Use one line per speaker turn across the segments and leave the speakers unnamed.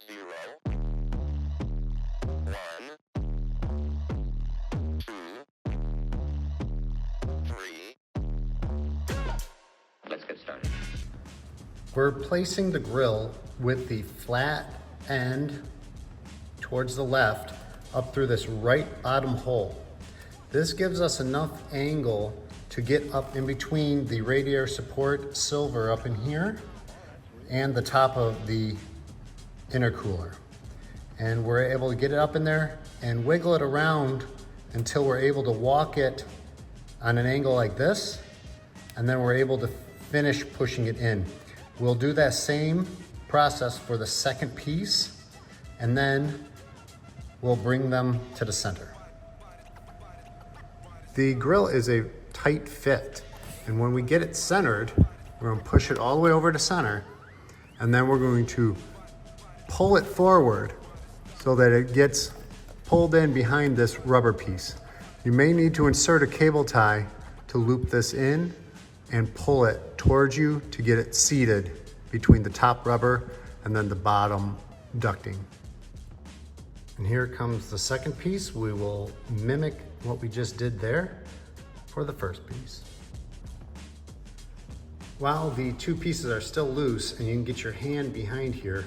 0, 1, 2, 3. Let's get started.
We're placing the grill with the flat end towards the left up through this right bottom hole. This gives us enough angle to get up in between the radiator support silver up in here and the top of the intercooler. And we're able to get it up in there and wiggle it around until we're able to walk it on an angle like this, and then we're able to finish pushing it in. We'll do that same process for the second piece, and then we'll bring them to the center. The grill is a tight fit, and when we get it centered, we're going to push it all the way over to center, and then we're going to pull it forward so that it gets pulled in behind this rubber piece. You may need to insert a cable tie to loop this in and pull it towards you to get it seated between the top rubber and then the bottom ducting. And here comes the second piece. We will mimic what we just did there for the first piece. While the two pieces are still loose and you can get your hand behind here,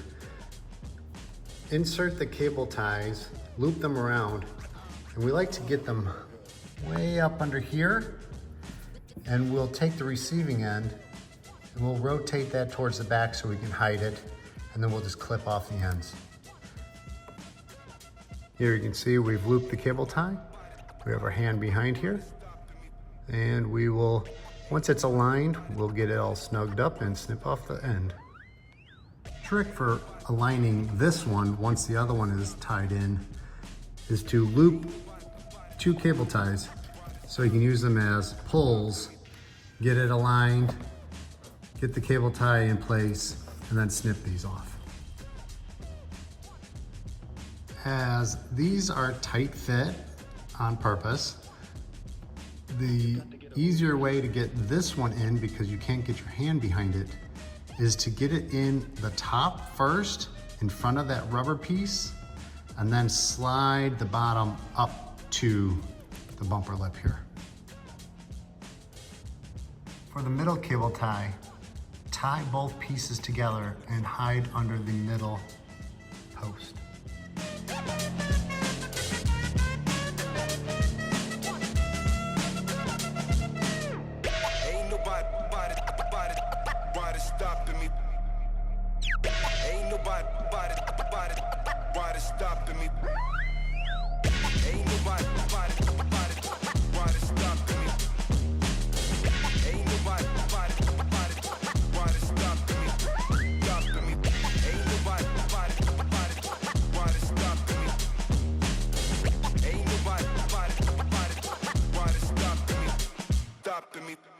insert the cable ties, loop them around, and we like to get them way up under here, and we'll take the receiving end and we'll rotate that towards the back so we can hide it, and then we'll just clip off the ends. Here you can see we've looped the cable tie. We have our hand behind here, and we will, once it's aligned, we'll get it all snugged up and snip off the end. Trick for aligning this one once the other one is tied in is to loop two cable ties so you can use them as pulls, get it aligned, get the cable tie in place, and then snip these off. As these are tight fit on purpose, the easier way to get this one in, because you can't get your hand behind it, is to get it in the top first in front of that rubber piece, and then slide the bottom up to the bumper lip here. For the middle cable tie, tie both pieces together and hide under the middle post.
Ain't nobody stopping me. Ain't nobody stopping me. Ain't nobody stopping me. Ain't nobody stopping me. Stopping me. Ain't nobody stopping me. Ain't nobody stopping me. Stopping me.